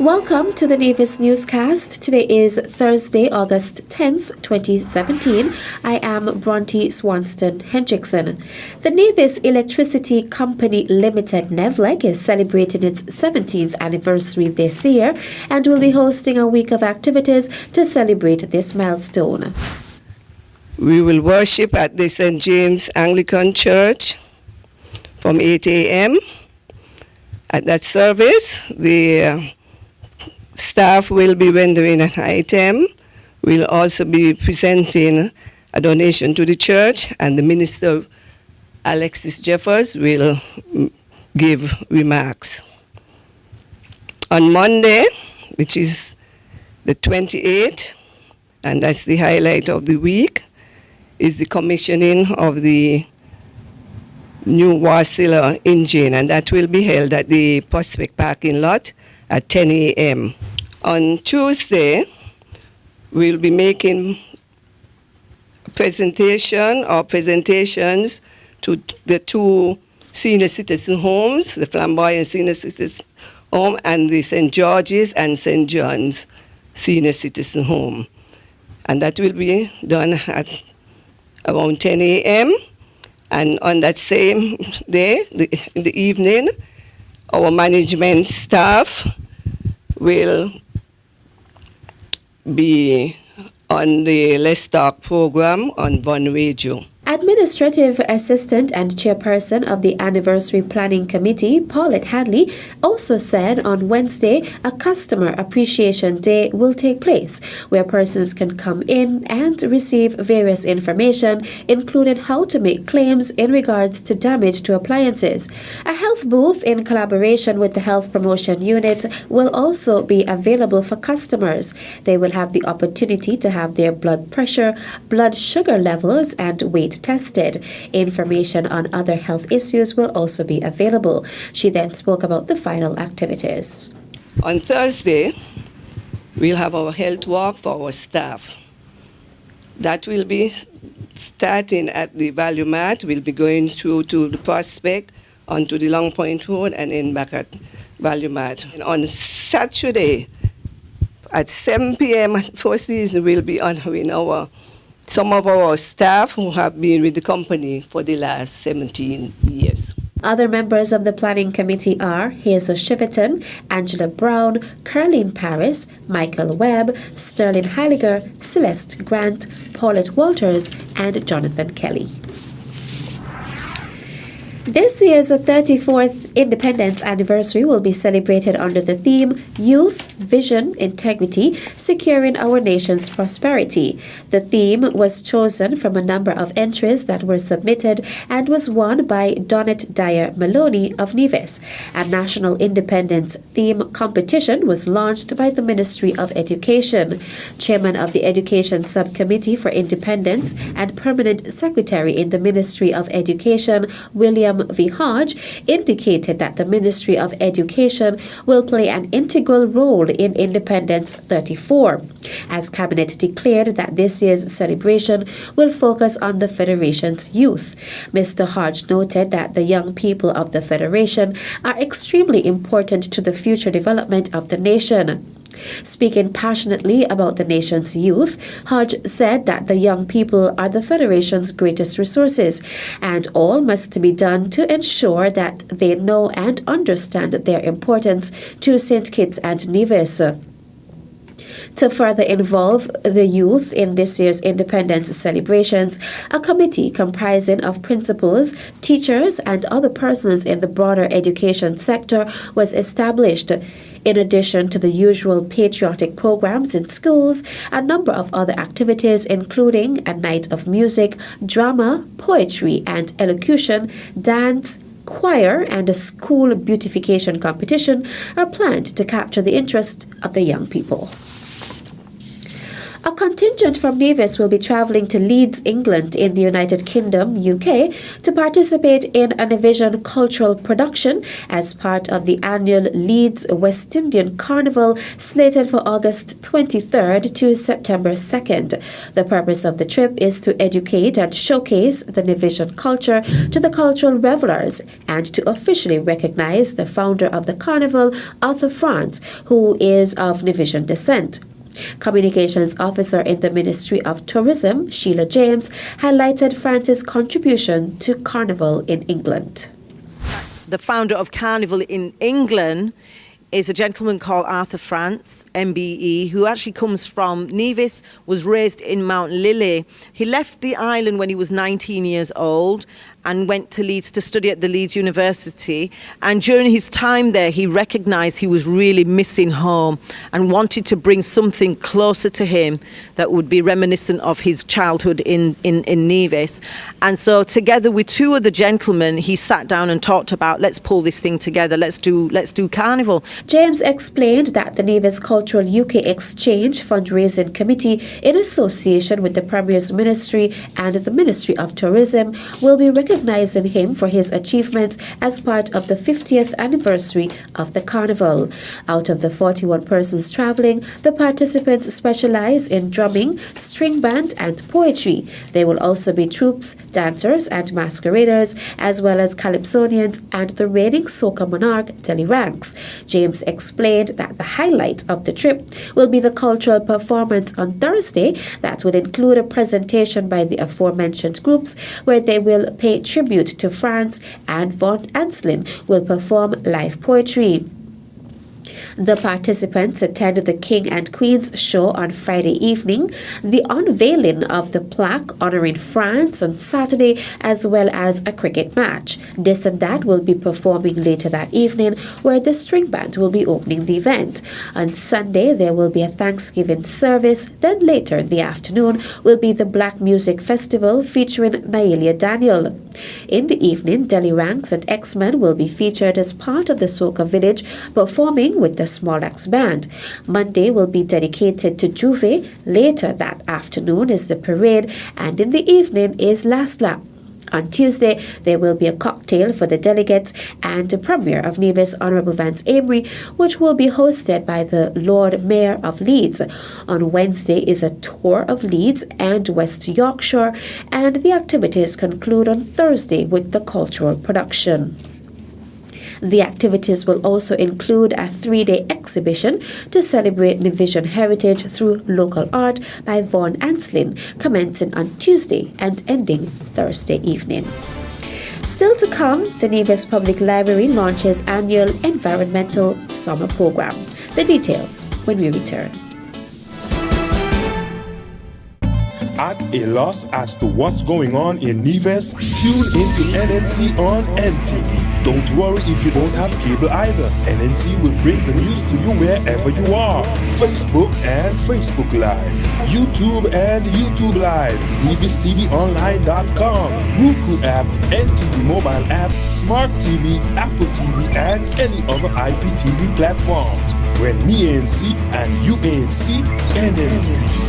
Welcome to the Nevis Newscast. Today is Thursday, August 10th, 2017. I am Bronte Swanston Hendrickson. The Nevis Electricity Company Limited, NEVLEC, is celebrating its 17th anniversary this year and will be hosting a week of activities to celebrate this milestone. We will worship at the St. James Anglican Church from 8 a.m. At that service, the staff will be rendering an item. We'll also be presenting a donation to the church, and the minister, Alexis Jeffers, will give remarks. On Monday, which is the 28th, and that's the highlight of the week, is the commissioning of the new Wasilla engine, and that will be held at the Prospect parking lot at 10 a.m. On Tuesday, we'll be making presentations to the two senior citizen homes, the Flamboyant Senior Citizen Home and the St. George's and St. John's Senior Citizen Home. And that will be done at around 10 a.m. And on that same day, in the evening, our management staff will be on the Let's Talk program on Von Radio. Administrative Assistant and Chairperson of the Anniversary Planning Committee, Paulette Hadley, also said on Wednesday a Customer Appreciation Day will take place, where persons can come in and receive various information, including how to make claims in regards to damage to appliances. A health booth in collaboration with the Health Promotion Unit will also be available for customers. They will have the opportunity to have their blood pressure, blood sugar levels, and weight tested. Information on other health issues will also be available. She then spoke about the final activities. On Thursday, we'll have our health walk for our staff. That will be starting at the Value Mart. We'll be going through to the Prospect, onto the Long Point Road, and then back at Value Mart. And on Saturday, at 7 p.m. Four Seasons, we'll be honoring some of our staff who have been with the company for the last 17 years. Other members of the planning committee are Hazel Shiverton, Angela Brown, Caroline Paris, Michael Webb, Sterling Heiliger, Celeste Grant, Paulette Walters, and Jonathan Kelly. This year's 34th Independence Anniversary will be celebrated under the theme Youth, Vision, Integrity, Securing Our Nation's Prosperity. The theme was chosen from a number of entries that were submitted and was won by Donette Dyer Maloney of Nevis. A national independence theme competition was launched by the Ministry of Education. Chairman of the Education Subcommittee for Independence and Permanent Secretary in the Ministry of Education, William V. Hodge, indicated that the Ministry of Education will play an integral role in Independence 34, as Cabinet declared that this year's celebration will focus on the Federation's youth. Mr. Hodge noted that the young people of the Federation are extremely important to the future development of the nation. Speaking passionately about the nation's youth, Hodge said that the young people are the Federation's greatest resources, and all must be done to ensure that they know and understand their importance to St. Kitts and Nevis. To further involve the youth in this year's independence celebrations, a committee comprising of principals, teachers, and other persons in the broader education sector was established. In addition to the usual patriotic programs in schools, a number of other activities, including a night of music, drama, poetry, and elocution, dance, choir, and a school beautification competition, are planned to capture the interest of the young people. A contingent from Nevis will be travelling to Leeds, England in the United Kingdom, UK, to participate in a Nevision cultural production as part of the annual Leeds West Indian Carnival slated for August 23rd to September 2nd. The purpose of the trip is to educate and showcase the Nevision culture to the cultural revelers and to officially recognise the founder of the carnival, Arthur France, who is of Nevisian descent. Communications Officer in the Ministry of Tourism, Sheila James, highlighted France's contribution to Carnival in England. The founder of Carnival in England is a gentleman called Arthur France, MBE, who actually comes from Nevis, was raised in Mount Lily. He left the island when he was 19 years old and went to Leeds to study at the Leeds University. And during his time there, he recognised he was really missing home and wanted to bring something closer to him that would be reminiscent of his childhood in Nevis. And so together with two other gentlemen, he sat down and talked about, let's pull this thing together, let's do Carnival. James explained that the Nevis Cultural UK Exchange Fundraising Committee, in association with the Premier's Ministry and the Ministry of Tourism, will be recognizing him for his achievements as part of the 50th anniversary of the Carnival. Out of the 41 persons travelling, the participants specialize in drumming, string band and poetry. There will also be troops, dancers and masqueraders, as well as calypsonians and the reigning soca monarch Delly Ranks. James explained that the highlight of the trip will be the cultural performance on Thursday that will include a presentation by the aforementioned groups where they will pay tribute to France, and Von Anslin will perform live poetry. The participants attended the King and Queen's show on Friday evening, the unveiling of the plaque honouring France on Saturday, as well as a cricket match. This and That will be performing later that evening, where the string band will be opening the event. On Sunday, there will be a Thanksgiving service. Then later in the afternoon will be the Black Music Festival featuring Naelia Daniel. In the evening, Delly Ranks and X-Men will be featured as part of the Soca Village, performing with the Small Axe Band. Monday will be dedicated to Juve. Later that afternoon is the parade, and in the evening is Last Lap. On Tuesday, there will be a cocktail for the delegates and the Premier of Nevis, Honourable Vance Amory, which will be hosted by the Lord Mayor of Leeds. On Wednesday is a tour of Leeds and West Yorkshire, and the activities conclude on Thursday with the cultural production. The activities will also include a 3-day exhibition to celebrate Nevisian heritage through local art by Von Anslin, commencing on Tuesday and ending Thursday evening. Still to come, the Nevis Public Library launches annual environmental summer program. The details when we return. At a loss as to what's going on in Nevis? Tune into NNC on NTV. Don't worry if you don't have cable either. NNC will bring the news to you wherever you are. Facebook and Facebook Live. YouTube and YouTube Live. NevisTVOnline.com. Roku app, NTV mobile app, Smart TV, Apple TV, and any other IPTV platforms. When me ANC and you ANC, NNC.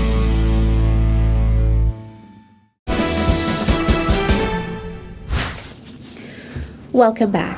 Welcome back.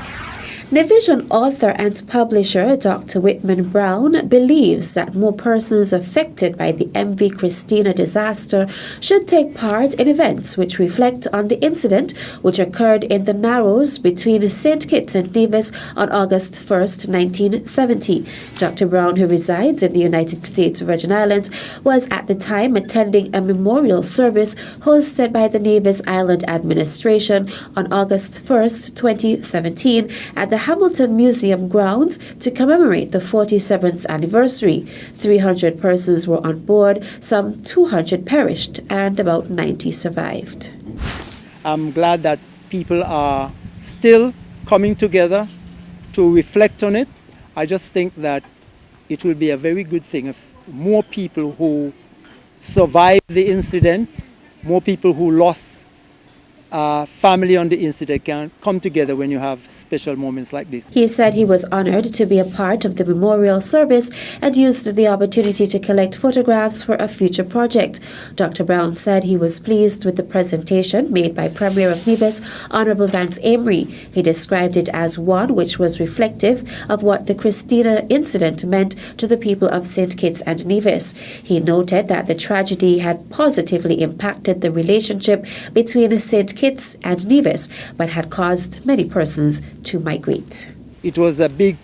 Nevisian author and publisher Dr. Whitman Brown believes that more persons affected by the MV Christina disaster should take part in events which reflect on the incident which occurred in the Narrows between St. Kitts and Nevis on August 1st, 1970. Dr. Brown, who resides in the United States Virgin Islands, was at the time attending a memorial service hosted by the Nevis Island Administration on August 1st, 2017 at the Hamilton Museum grounds to commemorate the 47th anniversary. 300 persons were on board, some 200 perished, and about 90 survived. I'm glad that people are still coming together to reflect on it. I just think that it will be a very good thing if more people who survived the incident, more people who lost family on the incident can come together when you have special moments like this. He said he was honored to be a part of the memorial service and used the opportunity to collect photographs for a future project. Dr. Brown said he was pleased with the presentation made by Premier of Nevis, Honorable Vance Amory. He described it as one which was reflective of what the Christina incident meant to the people of St. Kitts and Nevis. He noted that the tragedy had positively impacted the relationship between St. Kitts and Nevis, but had caused many persons to migrate. It was a big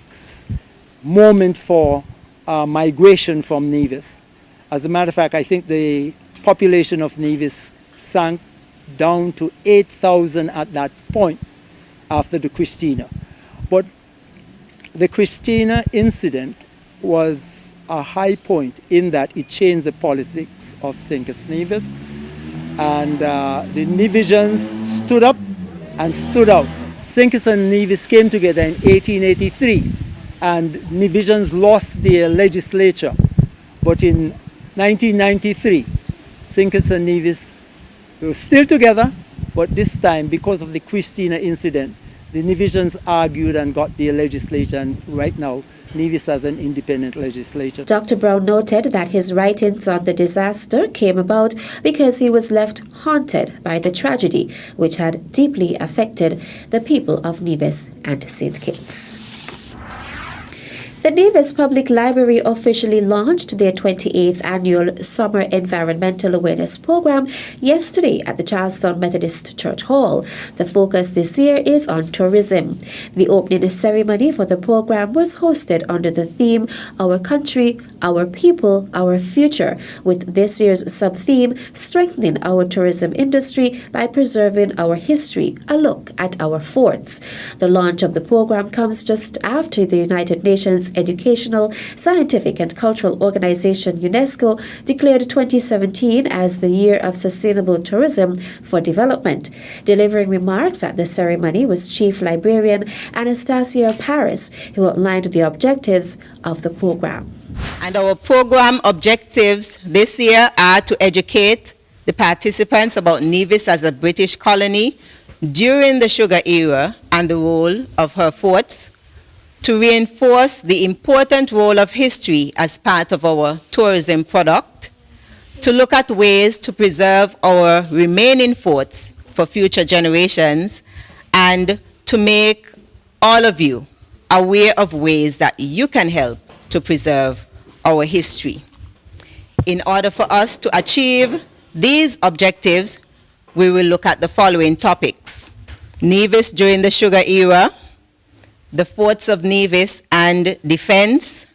moment for migration from Nevis. As a matter of fact, I think the population of Nevis sank down to 8,000 at that point after the Christina. But the Christina incident was a high point in that it changed the politics of St. Kitts Nevis, and the Nevisians stood up and stood out. St. Kitts and Nevis came together in 1883, and Nevisians lost their legislature. But in 1993, St. Kitts and Nevis were still together, but this time, because of the Christina incident, the Nevisians argued and got their legislature, and right now, Nevis has an independent legislature. Dr. Brown noted that his writings on the disaster came about because he was left haunted by the tragedy, which had deeply affected the people of Nevis and St. Kitts. The Nevis Public Library officially launched their 28th annual Summer Environmental Awareness Program yesterday at the Charlestown Methodist Church Hall. The focus this year is on tourism. The opening ceremony for the program was hosted under the theme Our Country, Our People, Our Future, with this year's sub-theme Strengthening Our Tourism Industry by Preserving Our History, a look at our forts. The launch of the program comes just after the United Nations Educational, Scientific and Cultural Organization UNESCO declared 2017 as the Year of Sustainable Tourism for Development. Delivering remarks at the ceremony was Chief Librarian Anastasia Paris, who outlined the objectives of the program. And our program objectives this year are to educate the participants about Nevis as a British colony during the sugar era and the role of her forts, to reinforce the important role of history as part of our tourism product, to look at ways to preserve our remaining forts for future generations, and to make all of you aware of ways that you can help to preserve our history. In order for us to achieve these objectives, we will look at the following topics: Nevis during the sugar era, the forts of Nevis and defense,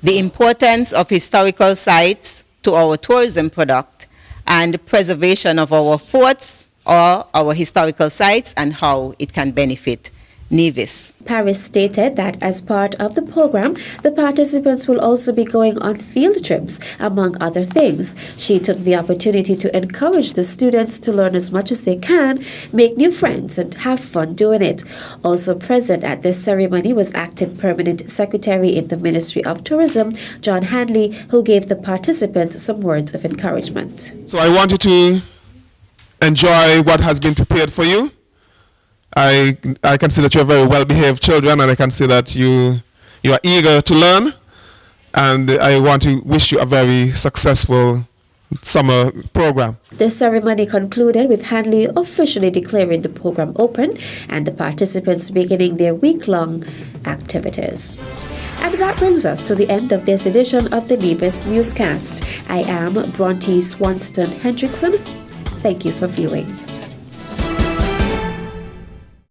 the importance of historical sites to our tourism product, and preservation of our forts or our historical sites and how it can benefit Nevis. Paris stated that as part of the program, the participants will also be going on field trips, among other things. She took the opportunity to encourage the students to learn as much as they can, make new friends, and have fun doing it. Also present at this ceremony was Acting Permanent Secretary in the Ministry of Tourism, John Handley, who gave the participants some words of encouragement. So I want you to enjoy what has been prepared for you. I can see that you're very well-behaved children, and I can see that you are eager to learn, and I want to wish you a very successful summer program. The ceremony concluded with Handley officially declaring the program open and the participants beginning their week-long activities. And that brings us to the end of this edition of the Nevis Newscast. I am Bronte Swanston Hendrickson. Thank you for viewing.